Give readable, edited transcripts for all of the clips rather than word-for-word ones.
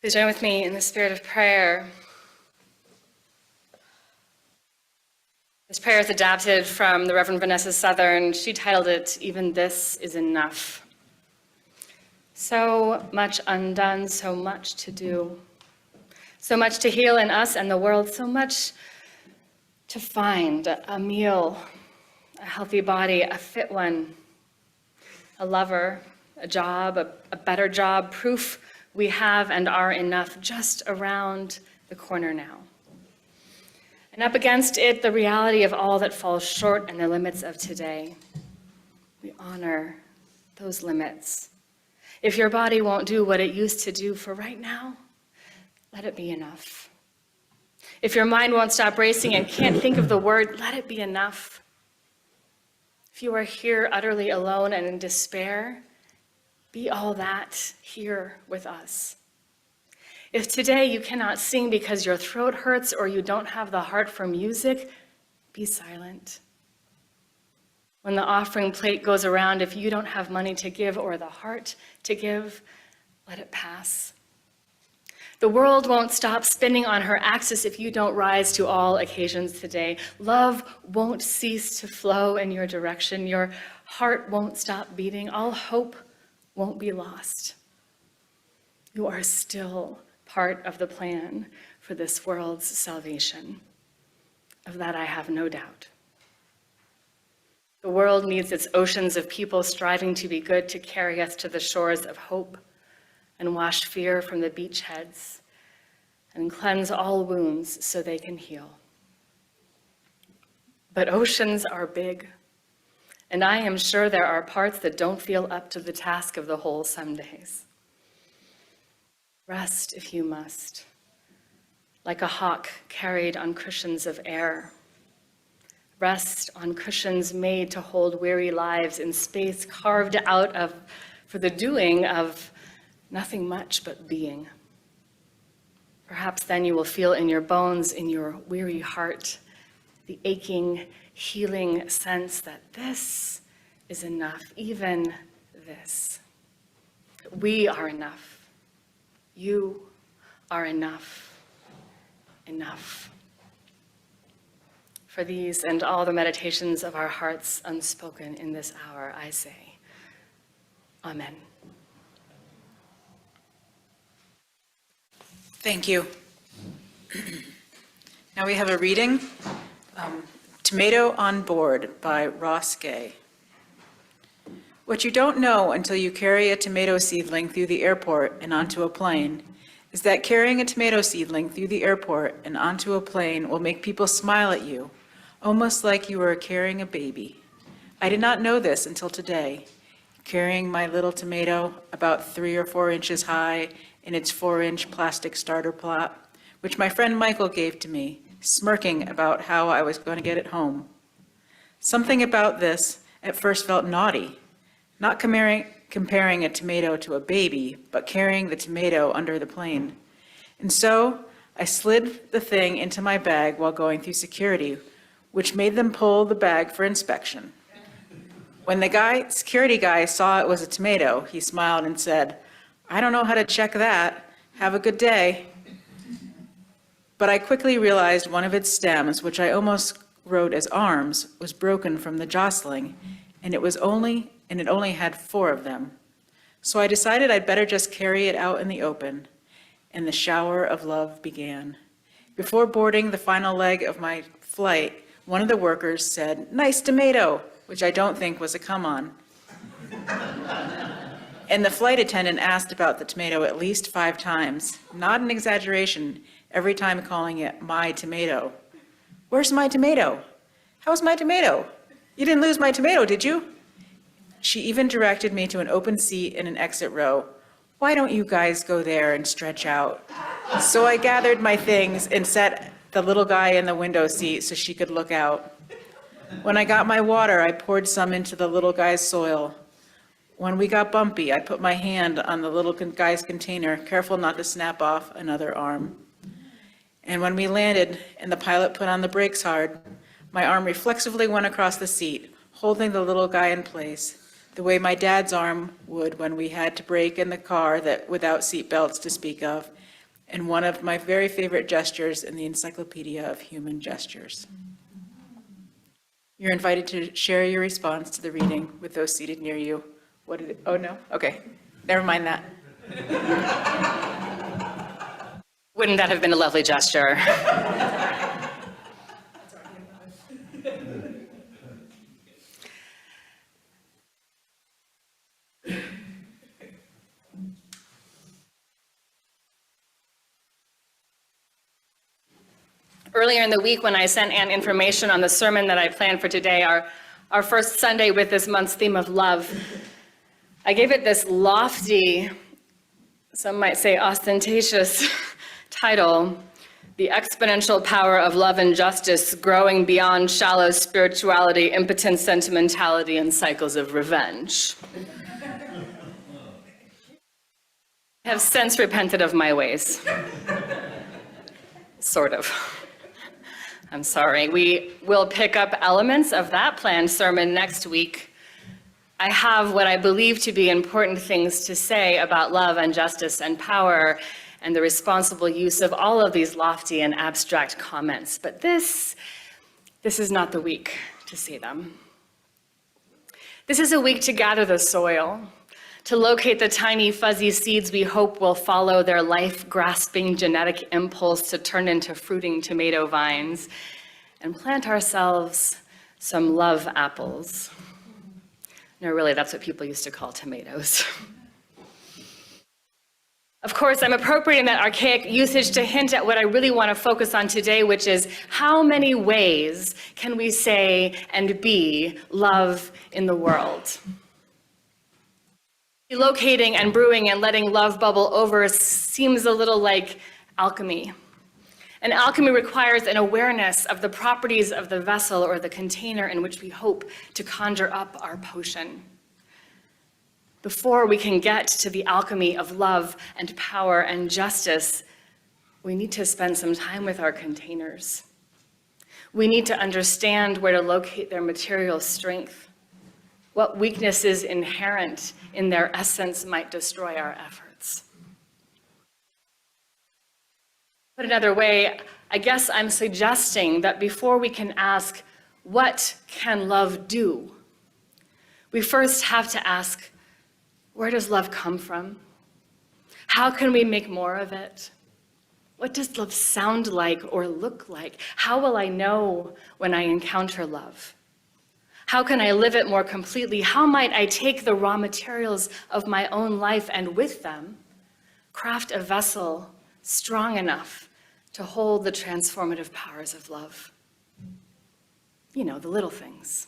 Please join with me in the spirit of prayer. This prayer is adapted from the Reverend Vanessa Southern. She titled it, "Even This Is Enough." So much undone, so much to do. So much to heal in us and the world, so much to find: a meal, a healthy body, a fit one, a lover, a job, a better job, proof we have and are enough just around the corner now. And up against it, the reality of all that falls short and the limits of today. We honor those limits. If your body won't do what it used to do for right now, let it be enough. If your mind won't stop racing and can't think of the word, let it be enough. If you are here utterly alone and in despair, be all that here with us. If today you cannot sing because your throat hurts or you don't have the heart for music, be silent. When the offering plate goes around, if you don't have money to give or the heart to give, let it pass. The world won't stop spinning on her axis if you don't rise to all occasions today. Love won't cease to flow in your direction. Your heart won't stop beating. All hope won't be lost. You are still part of the plan for this world's salvation. Of that I have no doubt. The world needs its oceans of people striving to be good to carry us to the shores of hope and wash fear from the beachheads and cleanse all wounds so they can heal. But oceans are big, and I am sure there are parts that don't feel up to the task of the whole some days. Rest if you must, like a hawk carried on cushions of air. Rest on cushions made to hold weary lives in space carved out of for the doing of nothing much but being. Perhaps then you will feel in your bones, in your weary heart, the aching, healing sense that this is enough, even this. We are enough. You are enough. Enough. For these and all the meditations of our hearts unspoken in this hour, I say, Amen. Thank you. Now we have a reading, Tomato on Board by Ross Gay. What you don't know until you carry a tomato seedling through the airport and onto a plane is that carrying a tomato seedling through the airport and onto a plane will make people smile at you, almost like you were carrying a baby. I did not know this until today, carrying my little tomato about 3 or 4 inches high in its 4-inch plastic starter plot, which my friend Michael gave to me, smirking about how I was going to get it home. Something about this at first felt naughty, not comparing a tomato to a baby, but carrying the tomato under the plane. And so I slid the thing into my bag while going through security, which made them pull the bag for inspection. When the security guy saw it was a tomato, he smiled and said, "I don't know how to check that. Have a good day." But I quickly realized one of its stems, which I almost wrote as arms, was broken from the jostling, and it only had 4 of them. So I decided I'd better just carry it out in the open, and the shower of love began. Before boarding the final leg of my flight, one of the workers said, "Nice tomato," which I don't think was a come-on. And the flight attendant asked about the tomato at least 5 times, not an exaggeration, every time calling it my tomato. "Where's my tomato? How's my tomato? You didn't lose my tomato, did you?" She even directed me to an open seat in an exit row. "Why don't you guys go there and stretch out?" So I gathered my things and set the little guy in the window seat so she could look out. When I got my water, I poured some into the little guy's soil. When we got bumpy, I put my hand on the little guy's container, careful not to snap off another arm. And when we landed and the pilot put on the brakes hard, my arm reflexively went across the seat, holding the little guy in place, the way my dad's arm would when we had to brake in the car that without seat belts to speak of, and one of my very favorite gestures in the Encyclopedia of Human Gestures. You're invited to share your response to the reading with those seated near you. What did it, oh no, okay, never mind that. Wouldn't that have been a lovely gesture? Earlier in the week, when I sent Ann information on the sermon that I planned for today, our first Sunday with this month's theme of love, I gave it this lofty, some might say ostentatious title, The Exponential Power of Love and Justice Growing Beyond Shallow Spirituality, Impotent Sentimentality, and Cycles of Revenge. I have since repented of my ways. Sort of. I'm sorry. We will pick up elements of that planned sermon next week. I have what I believe to be important things to say about love and justice and power and the responsible use of all of these lofty and abstract comments. But this is not the week to say them. This is a week to gather the soil, to locate the tiny fuzzy seeds we hope will follow their life-grasping genetic impulse to turn into fruiting tomato vines, and plant ourselves some love apples. No, really, that's what people used to call tomatoes. Of course, I'm appropriating that archaic usage to hint at what I really want to focus on today, which is how many ways can we say and be love in the world? Locating and brewing and letting love bubble over seems a little like alchemy. And alchemy requires an awareness of the properties of the vessel or the container in which we hope to conjure up our potion. Before we can get to the alchemy of love and power and justice, we need to spend some time with our containers. We need to understand where to locate their material strength. What weaknesses inherent in their essence might destroy our efforts. Put another way, I guess I'm suggesting that before we can ask, what can love do? We first have to ask, where does love come from? How can we make more of it? What does love sound like or look like? How will I know when I encounter love? How can I live it more completely? How might I take the raw materials of my own life and with them craft a vessel strong enough to hold the transformative powers of love? You know, the little things.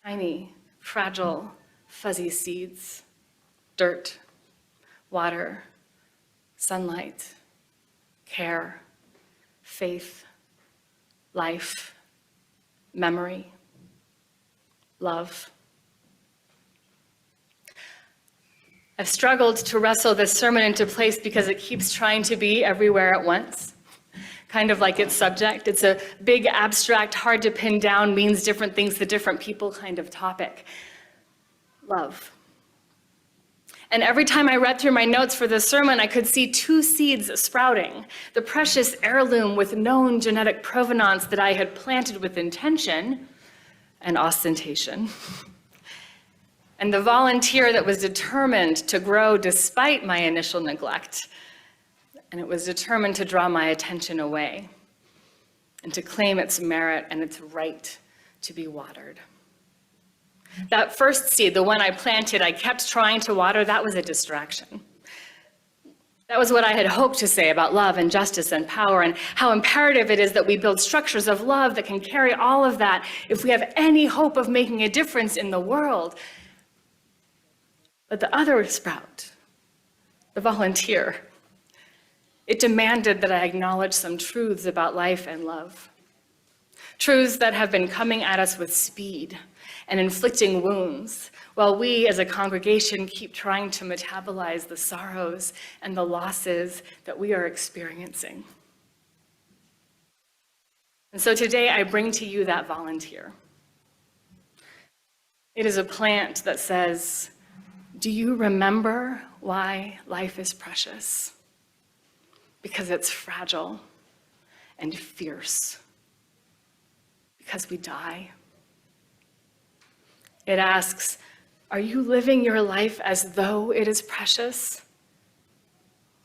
Tiny, fragile, fuzzy seeds, dirt, water, sunlight, care, faith, life, memory, love. I've struggled to wrestle this sermon into place because it keeps trying to be everywhere at once, kind of like its subject. It's a big, abstract, hard to pin down, means different things to different people kind of topic. Love. And every time I read through my notes for this sermon, I could see two seeds sprouting, the precious heirloom with known genetic provenance that I had planted with intention and ostentation, and the volunteer that was determined to grow despite my initial neglect, and it was determined to draw my attention away and to claim its merit and its right to be watered. That first seed, the one I planted, I kept trying to water, that was a distraction. That was what I had hoped to say about love and justice and power and how imperative it is that we build structures of love that can carry all of that if we have any hope of making a difference in the world. But the other sprout, the volunteer, it demanded that I acknowledge some truths about life and love. Truths that have been coming at us with speed and inflicting wounds, while we as a congregation keep trying to metabolize the sorrows and the losses that we are experiencing. And so today I bring to you that volunteer. It is a plant that says, do you remember why life is precious? because it's fragile and fierce, because we die. It asks, are you living your life as though it is precious?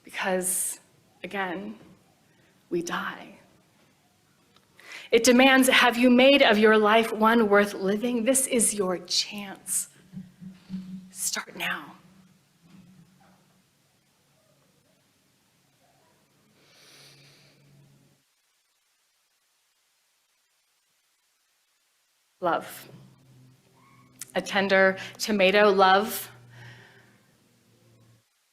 Because, again, we die. It demands, have you made of your life one worth living? This is your chance. Start now. Love. A tender tomato love.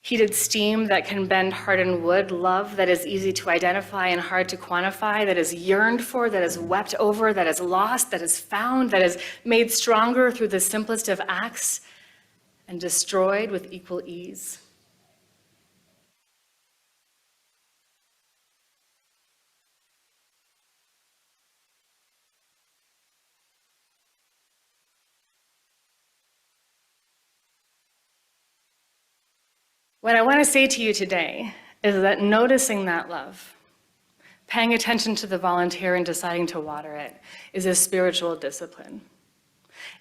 Heated steam that can bend hardened wood. Love that is easy to identify and hard to quantify, that is yearned for, that is wept over, that is lost, that is found, that is made stronger through the simplest of acts and destroyed with equal ease. What I want to say to you today is that noticing that love, paying attention to the volunteer and deciding to water it, is a spiritual discipline.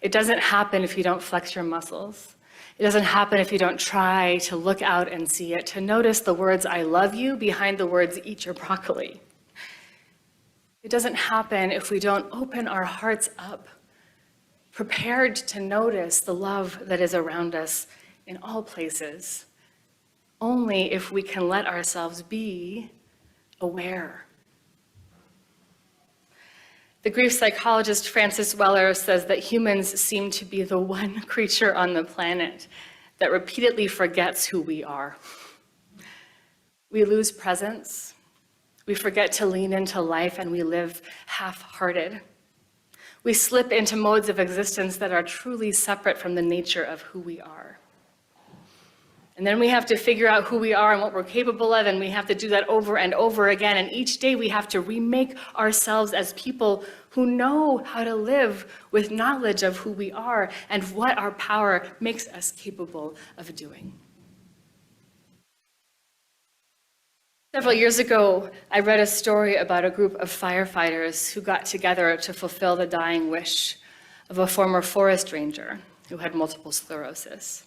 It doesn't happen if you don't flex your muscles. It doesn't happen if you don't try to look out and see it, to notice the words, I love you, behind the words, eat your broccoli. It doesn't happen if we don't open our hearts up, prepared to notice the love that is around us in all places. Only if we can let ourselves be aware. The grief psychologist Francis Weller says that humans seem to be the one creature on the planet that repeatedly forgets who we are. We lose presence, we forget to lean into life, and we live half-hearted. We slip into modes of existence that are truly separate from the nature of who we are. And then we have to figure out who we are and what we're capable of, and we have to do that over and over again. And each day we have to remake ourselves as people who know how to live with knowledge of who we are and what our power makes us capable of doing. Several years ago, I read a story about a group of firefighters who got together to fulfill the dying wish of a former forest ranger who had multiple sclerosis.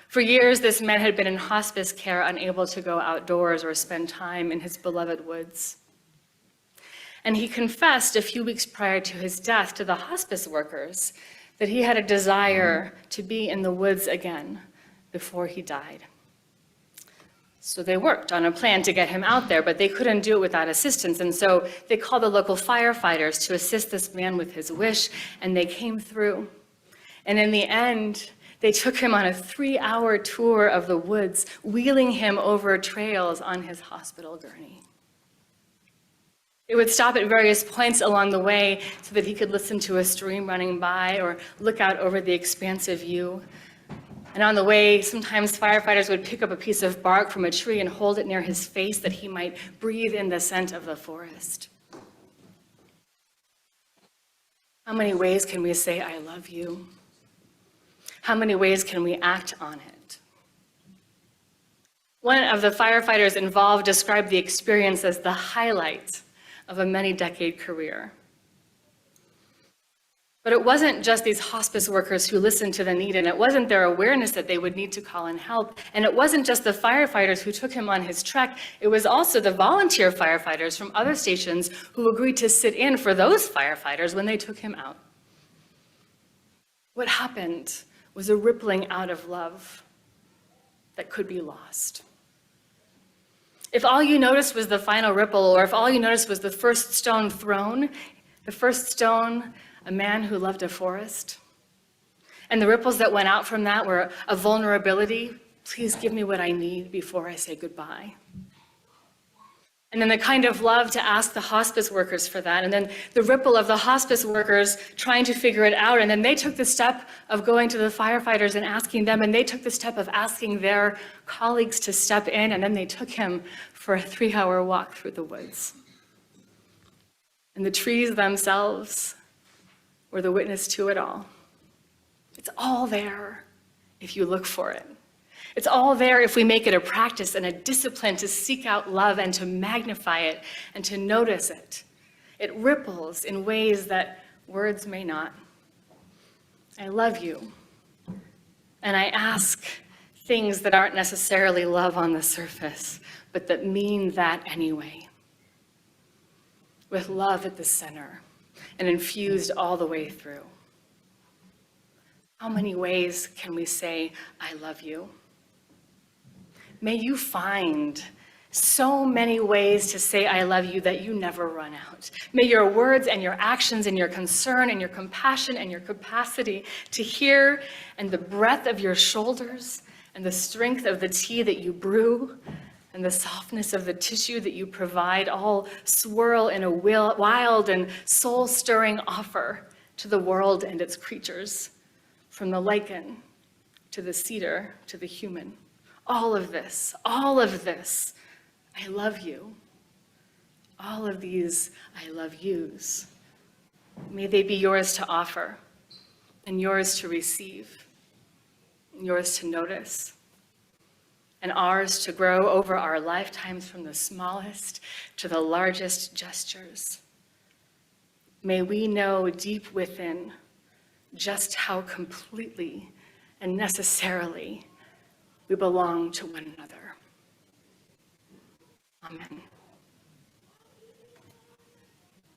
For years, this man had been in hospice care, unable to go outdoors or spend time in his beloved woods. And he confessed a few weeks prior to his death to the hospice workers that he had a desire to be in the woods again before he died. So they worked on a plan to get him out there, but they couldn't do it without assistance. And so they called the local firefighters to assist this man with his wish, and they came through. And in the end, they took him on a 3-hour tour of the woods, wheeling him over trails on his hospital gurney. They would stop at various points along the way so that he could listen to a stream running by or look out over the expansive view. And on the way, sometimes firefighters would pick up a piece of bark from a tree and hold it near his face that he might breathe in the scent of the forest. How many ways can we say, I love you? How many ways can we act on it? One of the firefighters involved described the experience as the highlight of a many-decade career. But it wasn't just these hospice workers who listened to the need, and it wasn't their awareness that they would need to call in help, and it wasn't just the firefighters who took him on his trek, it was also the volunteer firefighters from other stations who agreed to sit in for those firefighters when they took him out. What happened was a rippling out of love that could be lost. If all you noticed was the final ripple, or if all you noticed was the first stone thrown, the first stone, a man who loved a forest, and the ripples that went out from that were a vulnerability, please give me what I need before I say goodbye. And then the kind of love to ask the hospice workers for that, and then the ripple of the hospice workers trying to figure it out, and then they took the step of going to the firefighters and asking them, and they took the step of asking their colleagues to step in, and then they took him for a 3-hour walk through the woods. And the trees themselves were the witness to it all. It's all there if you look for it. It's all there if we make it a practice and a discipline to seek out love and to magnify it and to notice it. It ripples in ways that words may not. I love you. And I ask things that aren't necessarily love on the surface, but that mean that anyway. With love at the center and infused all the way through. How many ways can we say, I love you? May you find so many ways to say I love you that you never run out. May your words and your actions and your concern and your compassion and your capacity to hear and the breadth of your shoulders and the strength of the tea that you brew and the softness of the tissue that you provide all swirl in a wild and soul-stirring offer to the world and its creatures, from the lichen to the cedar to the human. All of this, I love you. All of these I love yous. May they be yours to offer and yours to receive, and yours to notice, and ours to grow over our lifetimes from the smallest to the largest gestures. May we know deep within just how completely and necessarily we belong to one another. Amen.